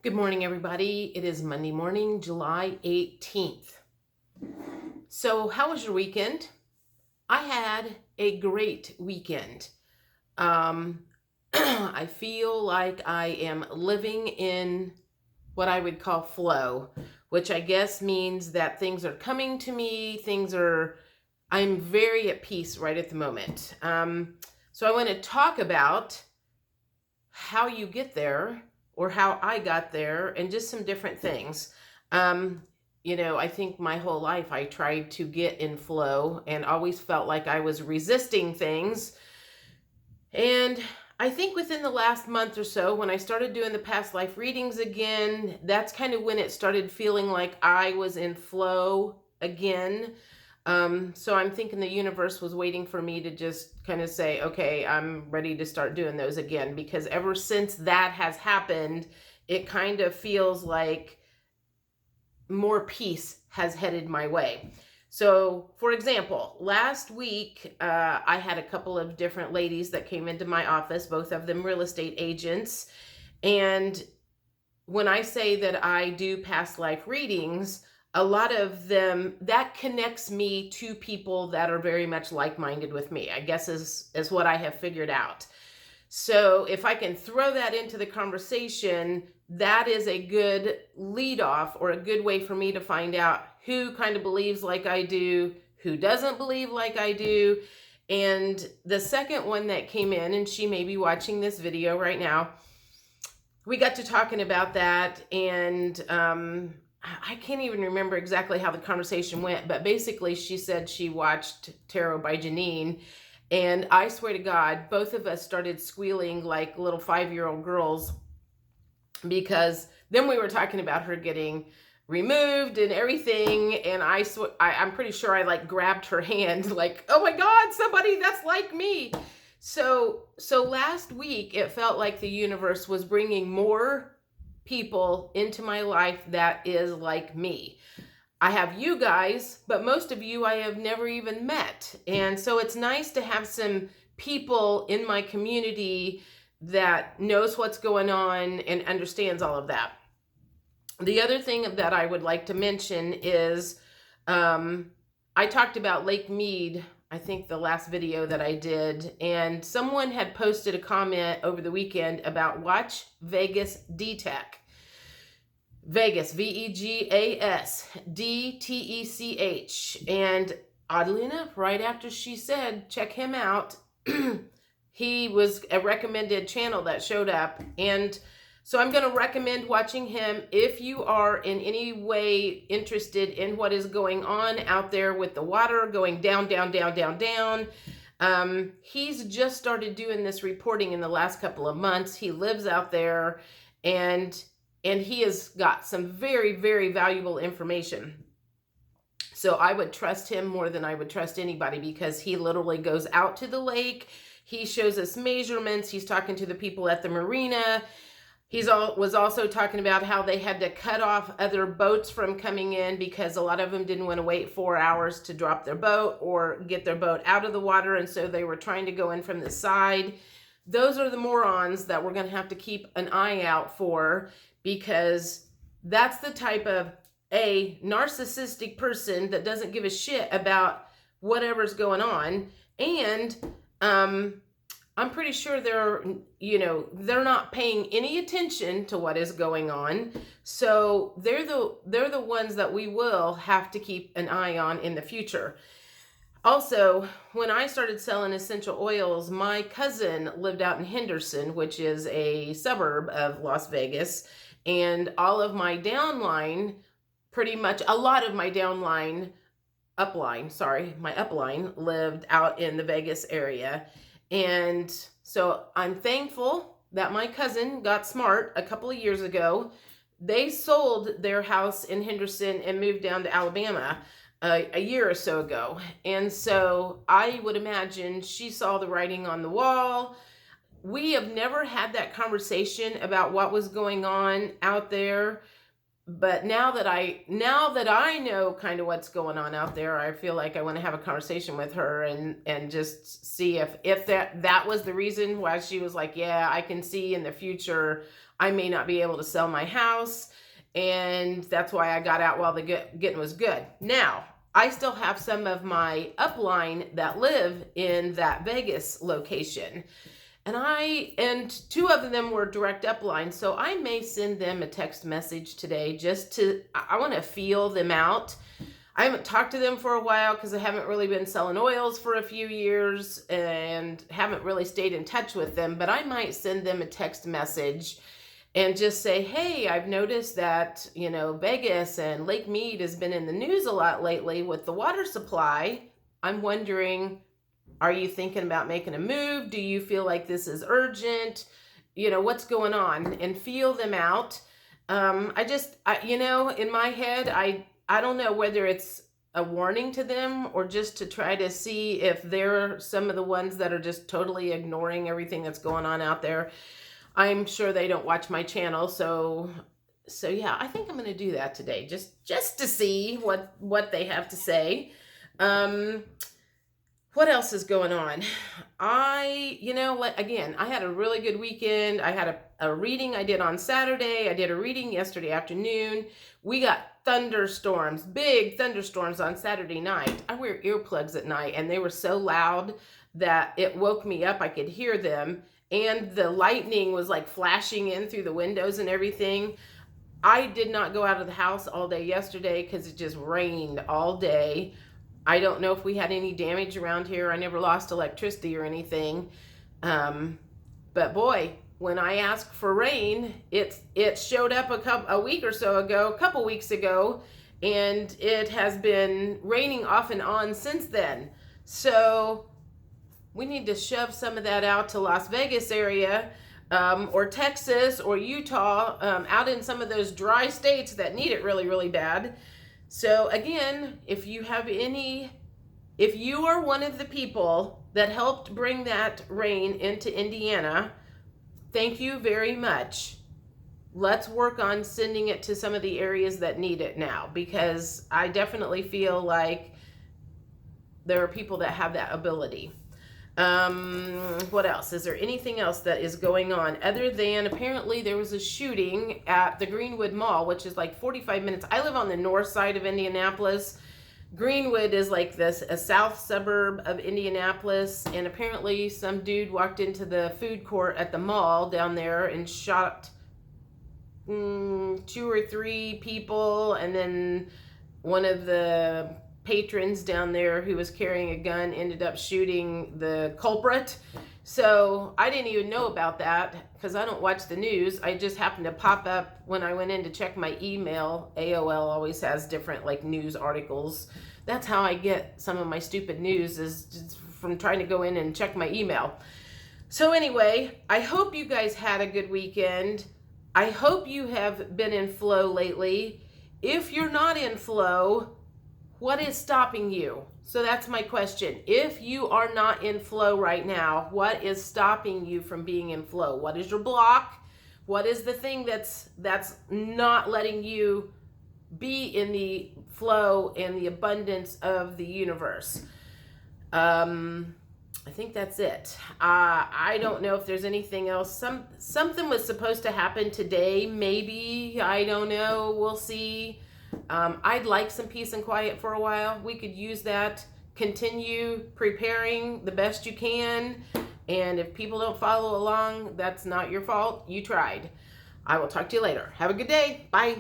Good morning, everybody. It is Monday morning, July 18th. So, how was your weekend? I had a great weekend. Um, I feel like I am living in what I would call flow, which I guess means that things are coming to me, I'm very at peace right at the moment. So, I want to talk about how you get there or how I got there and just some different things. Um, I think my whole life I tried to get in flow and always felt like I was resisting things. And I think within the last month or so, when I started doing the past life readings again, that's kind of when it started feeling like I was in flow again. So I'm thinking the universe was waiting for me to just kind of say, okay, I'm ready to start doing those again. Because ever since that has happened, it kind of feels like more peace has headed my way. So, for example, last week, I had a couple of different ladies that came into my office, both of them real estate agents. And when I say that I do past life readings, a lot of them that connects me to people that are very much like-minded with me, I guess is what I have figured out. So if I can throw that into the conversation, that is a good lead off or a good way for me to find out who kind of believes like I do, who doesn't believe like I do. And the second one that came in, and she may be watching this video right now, we got to talking about that. And I can't even remember exactly how the conversation went, but basically she said she watched Tarot by Janine. And I swear to God, both of us started squealing like little 5-year-old girls, because then we were talking about her getting removed and everything. And I'm pretty sure I like grabbed her hand like, oh my God, somebody that's like me. So last week it felt like the universe was bringing more people into my life that is like me. I have you guys, but most of you I have never even met. And so it's nice to have some people in my community that knows what's going on and understands all of that. The other thing that I would like to mention is I talked about Lake Mead, I think the last video that I did, and someone had posted a comment over the weekend about watch Vegas DTech. Vegas, Vegas, DTech. And oddly enough, right after she said, check him out, he was a recommended channel that showed up. And so I'm going to recommend watching him if you are in any way interested in what is going on out there with the water going down, down, down, down, down. He's just started doing this reporting in the last couple of months. He lives out there, and he has got some very, very valuable information. So I would trust him more than I would trust anybody, because he literally goes out to the lake. He shows us measurements. He's talking to the people at the marina. Was also talking about how they had to cut off other boats from coming in because a lot of them didn't want to wait 4 hours to drop their boat or get their boat out of the water. And so they were trying to go in from the side. Those are the morons that we're going to have to keep an eye out for, because that's the type of a narcissistic person that doesn't give a shit about whatever's going on. And I'm pretty sure they're not paying any attention to what is going on. So they're the ones that we will have to keep an eye on in the future. Also, when I started selling essential oils, my cousin lived out in Henderson, which is a suburb of Las Vegas, and all of my downline, pretty much a lot of my my upline lived out in the Vegas area. And so I'm thankful that my cousin got smart a couple of years ago. They sold their house in Henderson and moved down to Alabama a year or so ago. And so I would imagine she saw the writing on the wall. We have never had that conversation about what was going on out there. But now that I know kind of what's going on out there, I feel like I want to have a conversation with her and just see if that was the reason why she was like, yeah, I can see in the future I may not be able to sell my house, and that's why I got out while the getting was good. Now, I still have some of my upline that live in that Vegas location. And two of them were direct upline, so I may send them a text message today I want to feel them out. I haven't talked to them for a while because I haven't really been selling oils for a few years and haven't really stayed in touch with them, but I might send them a text message and just say, hey, I've noticed that, Vegas and Lake Mead has been in the news a lot lately with the water supply. I'm wondering, are you thinking about making a move? Do you feel like this is urgent? What's going on? And feel them out. In my head, I don't know whether it's a warning to them or just to try to see if they're some of the ones that are just totally ignoring everything that's going on out there. I'm sure they don't watch my channel, so yeah, I think I'm going to do that today, just to see what they have to say. What else is going on? Again, I had a really good weekend. I had a reading I did on Saturday. I did a reading yesterday afternoon. We got thunderstorms, big thunderstorms on Saturday night. I wear earplugs at night, and they were so loud that it woke me up. I could hear them, and the lightning was like flashing in through the windows and everything. I did not go out of the house all day yesterday because it just rained all day. I don't know if we had any damage around here. I never lost electricity or anything. But boy, when I asked for rain, it showed up a couple weeks ago, and it has been raining off and on since then. So we need to shove some of that out to Las Vegas area, or Texas or Utah, out in some of those dry states that need it really, really bad. So again, if you are one of the people that helped bring that rain into Indiana, thank you very much. Let's work on sending it to some of the areas that need it now, because I definitely feel like there are people that have that ability. What else? Is there anything else that is going on other than apparently there was a shooting at the Greenwood Mall, which is like 45 minutes. I live on the north side of Indianapolis. Greenwood is like a south suburb of Indianapolis, and apparently some dude walked into the food court at the mall down there and shot 2 or 3 people, and then one of the patrons down there who was carrying a gun ended up shooting the culprit. So I didn't even know about that because I don't watch the news. I just happened to pop up when I went in to check my email. AOL always has different news articles. That's how I get some of my stupid news, is just from trying to go in and check my email. So anyway, I hope you guys had a good weekend. I hope you have been in flow lately. If you're not in flow, what is stopping you? So that's my question. If you are not in flow right now, what is stopping you from being in flow? What is your block? What is the thing that's not letting you be in the flow and the abundance of the universe? I think that's it. I don't know if there's anything else. Something was supposed to happen today, maybe. I don't know. We'll see. I'd like some peace and quiet for a while. We could use that. Continue preparing the best you can. And if people don't follow along, that's not your fault. You tried. I will talk to you later. Have a good day. Bye.